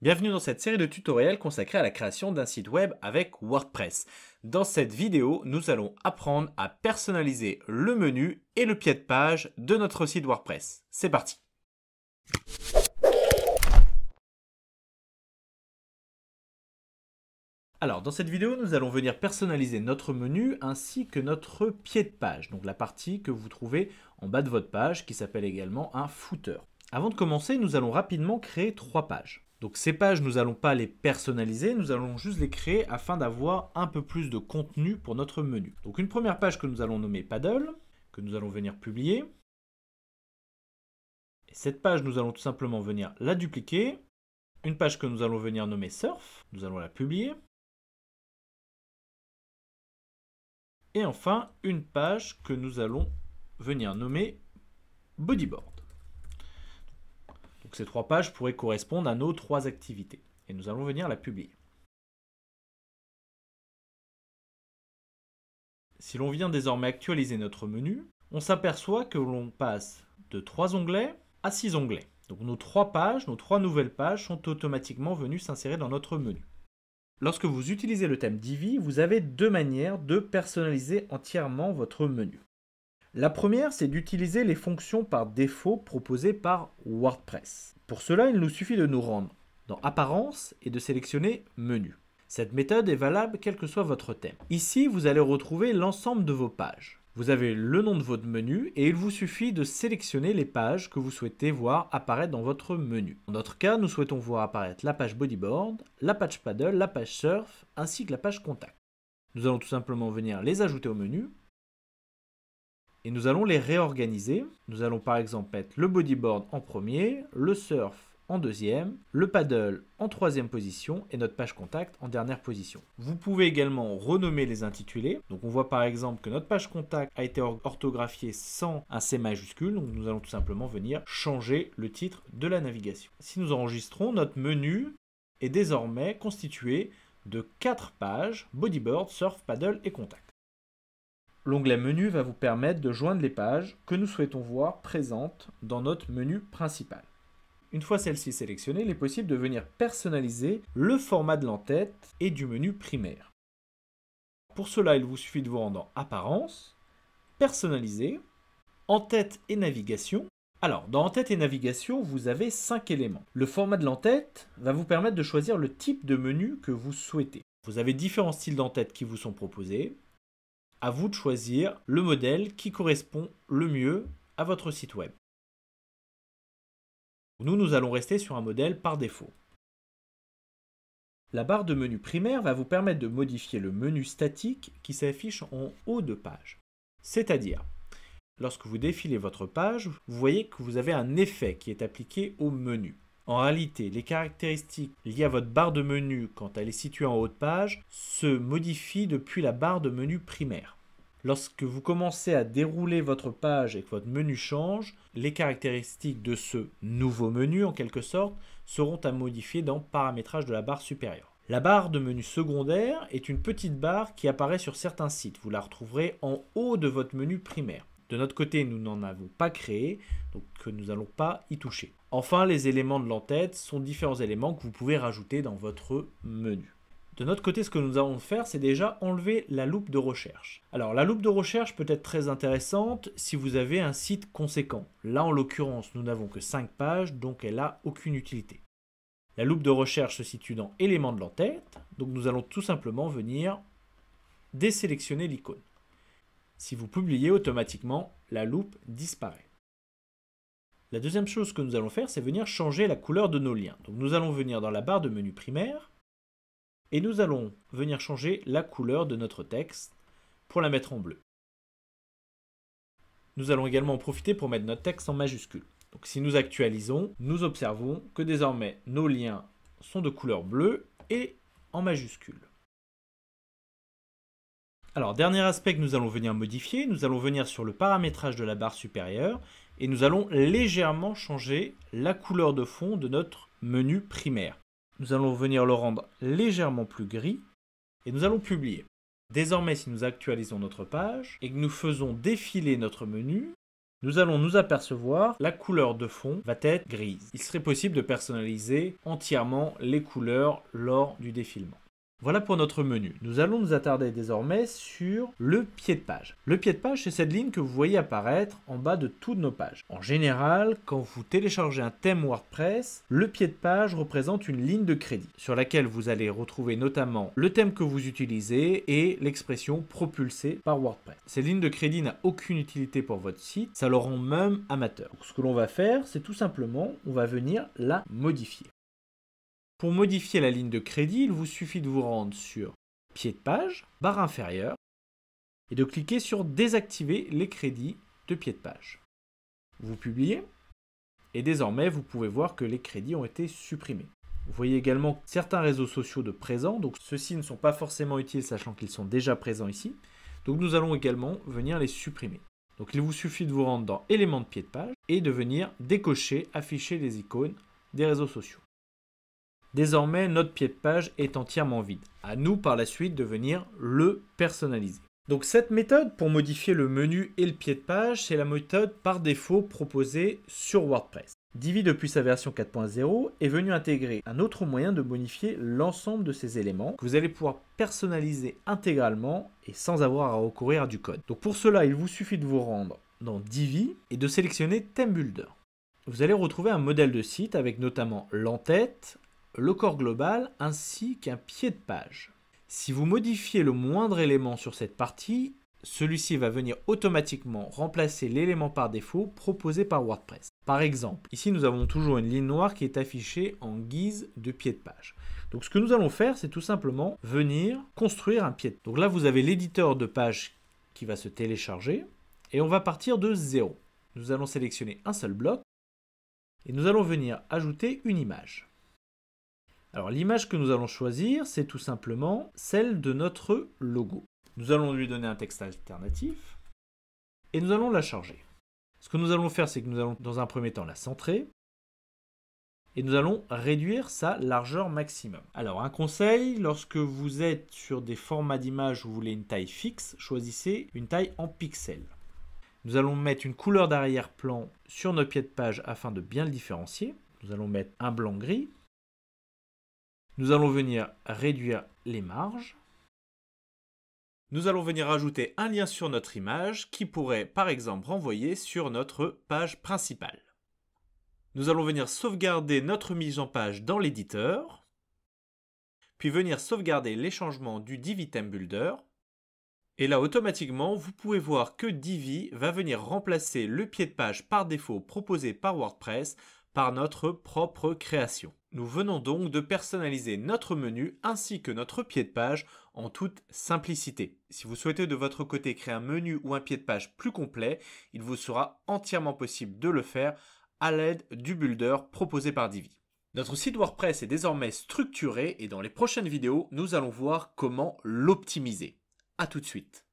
Bienvenue dans cette série de tutoriels consacrée à la création d'un site web avec WordPress. Dans cette vidéo, nous allons apprendre à personnaliser le menu et le pied de page de notre site WordPress. C'est parti! Alors, dans cette vidéo, nous allons venir personnaliser notre menu ainsi que notre pied de page, donc la partie que vous trouvez en bas de votre page qui s'appelle également un footer. Avant de commencer, nous allons rapidement créer 3 pages. Donc ces pages, nous n'allons pas les personnaliser, nous allons juste les créer afin d'avoir un peu plus de contenu pour notre menu. Donc une première page que nous allons nommer Paddle, que nous allons venir publier. Et cette page, nous allons tout simplement venir la dupliquer. Une page que nous allons venir nommer Surf, nous allons la publier. Et enfin, une page que nous allons venir nommer Bodyboard. Donc ces 3 pages pourraient correspondre à nos 3 activités. Et nous allons venir la publier. Si l'on vient désormais actualiser notre menu, on s'aperçoit que l'on passe de 3 onglets à 6 onglets. Donc nos 3 pages, nos 3 nouvelles pages sont automatiquement venues s'insérer dans notre menu. Lorsque vous utilisez le thème Divi, vous avez 2 manières de personnaliser entièrement votre menu. La première, c'est d'utiliser les fonctions par défaut proposées par WordPress. Pour cela, il nous suffit de nous rendre dans Apparence et de sélectionner Menu. Cette méthode est valable quel que soit votre thème. Ici, vous allez retrouver l'ensemble de vos pages. Vous avez le nom de votre menu et il vous suffit de sélectionner les pages que vous souhaitez voir apparaître dans votre menu. Dans notre cas, nous souhaitons voir apparaître la page Bodyboard, la page Paddle, la page Surf ainsi que la page Contact. Nous allons tout simplement venir les ajouter au menu. Et nous allons les réorganiser. Nous allons par exemple mettre le bodyboard en premier, le surf en deuxième, le paddle en troisième position et notre page contact en dernière position. Vous pouvez également renommer les intitulés. Donc on voit par exemple que notre page contact a été orthographiée sans un C majuscule. Donc nous allons tout simplement venir changer le titre de la navigation. Si nous enregistrons, notre menu est désormais constitué de 4 pages, bodyboard, surf, paddle et contact. L'onglet Menu va vous permettre de joindre les pages que nous souhaitons voir présentes dans notre menu principal. Une fois celle-ci sélectionnée, il est possible de venir personnaliser le format de l'entête et du menu primaire. Pour cela, il vous suffit de vous rendre dans Apparence, Personnaliser, Entête et Navigation. Alors, dans Entête et Navigation, vous avez 5 éléments. Le format de l'entête va vous permettre de choisir le type de menu que vous souhaitez. Vous avez différents styles d'entête qui vous sont proposés. À vous de choisir le modèle qui correspond le mieux à votre site web. Nous allons rester sur un modèle par défaut. La barre de menu primaire va vous permettre de modifier le menu statique qui s'affiche en haut de page. C'est-à-dire, lorsque vous défilez votre page, vous voyez que vous avez un effet qui est appliqué au menu. En réalité, les caractéristiques liées à votre barre de menu quand elle est située en haut de page se modifient depuis la barre de menu primaire. Lorsque vous commencez à dérouler votre page et que votre menu change, les caractéristiques de ce nouveau menu, en quelque sorte, seront à modifier dans Paramétrage de la barre supérieure. La barre de menu secondaire est une petite barre qui apparaît sur certains sites. Vous la retrouverez en haut de votre menu primaire. De notre côté, nous n'en avons pas créé, donc nous n'allons pas y toucher. Enfin, les éléments de l'entête sont différents éléments que vous pouvez rajouter dans votre menu. De notre côté, ce que nous allons faire, c'est déjà enlever la loupe de recherche. Alors, la loupe de recherche peut être très intéressante si vous avez un site conséquent. Là, en l'occurrence, nous n'avons que 5 pages, donc elle n'a aucune utilité. La loupe de recherche se situe dans Éléments de l'entête, donc nous allons tout simplement venir désélectionner l'icône. Si vous publiez, automatiquement, la loupe disparaît. La deuxième chose que nous allons faire, c'est venir changer la couleur de nos liens. Donc nous allons venir dans la barre de menu primaire et nous allons venir changer la couleur de notre texte pour la mettre en bleu. Nous allons également en profiter pour mettre notre texte en majuscule. Donc si nous actualisons, nous observons que désormais nos liens sont de couleur bleue et en majuscule. Alors, dernier aspect que nous allons venir modifier, nous allons venir sur le paramétrage de la barre supérieure et nous allons légèrement changer la couleur de fond de notre menu primaire. Nous allons venir le rendre légèrement plus gris et nous allons publier. Désormais, si nous actualisons notre page et que nous faisons défiler notre menu, nous allons nous apercevoir la couleur de fond va être grise. Il serait possible de personnaliser entièrement les couleurs lors du défilement. Voilà pour notre menu. Nous allons nous attarder désormais sur le pied de page. Le pied de page, c'est cette ligne que vous voyez apparaître en bas de toutes nos pages. En général, quand vous téléchargez un thème WordPress, le pied de page représente une ligne de crédit sur laquelle vous allez retrouver notamment le thème que vous utilisez et l'expression propulsée par WordPress. Cette ligne de crédit n'a aucune utilité pour votre site, ça le rend même amateur. Donc, ce que l'on va faire, c'est tout simplement, on va venir la modifier. Pour modifier la ligne de crédit, il vous suffit de vous rendre sur pied de page, barre inférieure, et de cliquer sur désactiver les crédits de pied de page. Vous publiez, et désormais vous pouvez voir que les crédits ont été supprimés. Vous voyez également certains réseaux sociaux de présents, donc ceux-ci ne sont pas forcément utiles sachant qu'ils sont déjà présents ici. Donc nous allons également venir les supprimer. Donc il vous suffit de vous rendre dans éléments de pied de page et de venir décocher, afficher les icônes des réseaux sociaux. Désormais, notre pied de page est entièrement vide. À nous par la suite de venir le personnaliser. Donc cette méthode pour modifier le menu et le pied de page, c'est la méthode par défaut proposée sur WordPress. Divi depuis sa version 4.0 est venu intégrer un autre moyen de modifier l'ensemble de ces éléments que vous allez pouvoir personnaliser intégralement et sans avoir à recourir à du code. Donc pour cela, il vous suffit de vous rendre dans Divi et de sélectionner Theme Builder. Vous allez retrouver un modèle de site avec notamment l'entête, le corps global ainsi qu'un pied de page. Si vous modifiez le moindre élément sur cette partie, celui-ci va venir automatiquement remplacer l'élément par défaut proposé par WordPress. Par exemple, ici nous avons toujours une ligne noire qui est affichée en guise de pied de page. Donc ce que nous allons faire, c'est tout simplement venir construire un pied de page. Donc là vous avez l'éditeur de page qui va se télécharger et on va partir de 0. Nous allons sélectionner un seul bloc et nous allons venir ajouter une image. Alors l'image que nous allons choisir, c'est tout simplement celle de notre logo. Nous allons lui donner un texte alternatif et nous allons la charger. Ce que nous allons faire, c'est que nous allons dans un premier temps la centrer et nous allons réduire sa largeur maximum. Alors un conseil, lorsque vous êtes sur des formats d'images où vous voulez une taille fixe, choisissez une taille en pixels. Nous allons mettre une couleur d'arrière-plan sur notre pied de page afin de bien le différencier. Nous allons mettre un blanc-gris. Nous allons venir réduire les marges. Nous allons venir ajouter un lien sur notre image qui pourrait par exemple renvoyer sur notre page principale. Nous allons venir sauvegarder notre mise en page dans l'éditeur, puis venir sauvegarder les changements du Divi Theme Builder. Et là automatiquement, vous pouvez voir que Divi va venir remplacer le pied de page par défaut proposé par WordPress par notre propre création. Nous venons donc de personnaliser notre menu ainsi que notre pied de page en toute simplicité. Si vous souhaitez de votre côté créer un menu ou un pied de page plus complet, il vous sera entièrement possible de le faire à l'aide du builder proposé par Divi. Notre site WordPress est désormais structuré et dans les prochaines vidéos, nous allons voir comment l'optimiser. À tout de suite.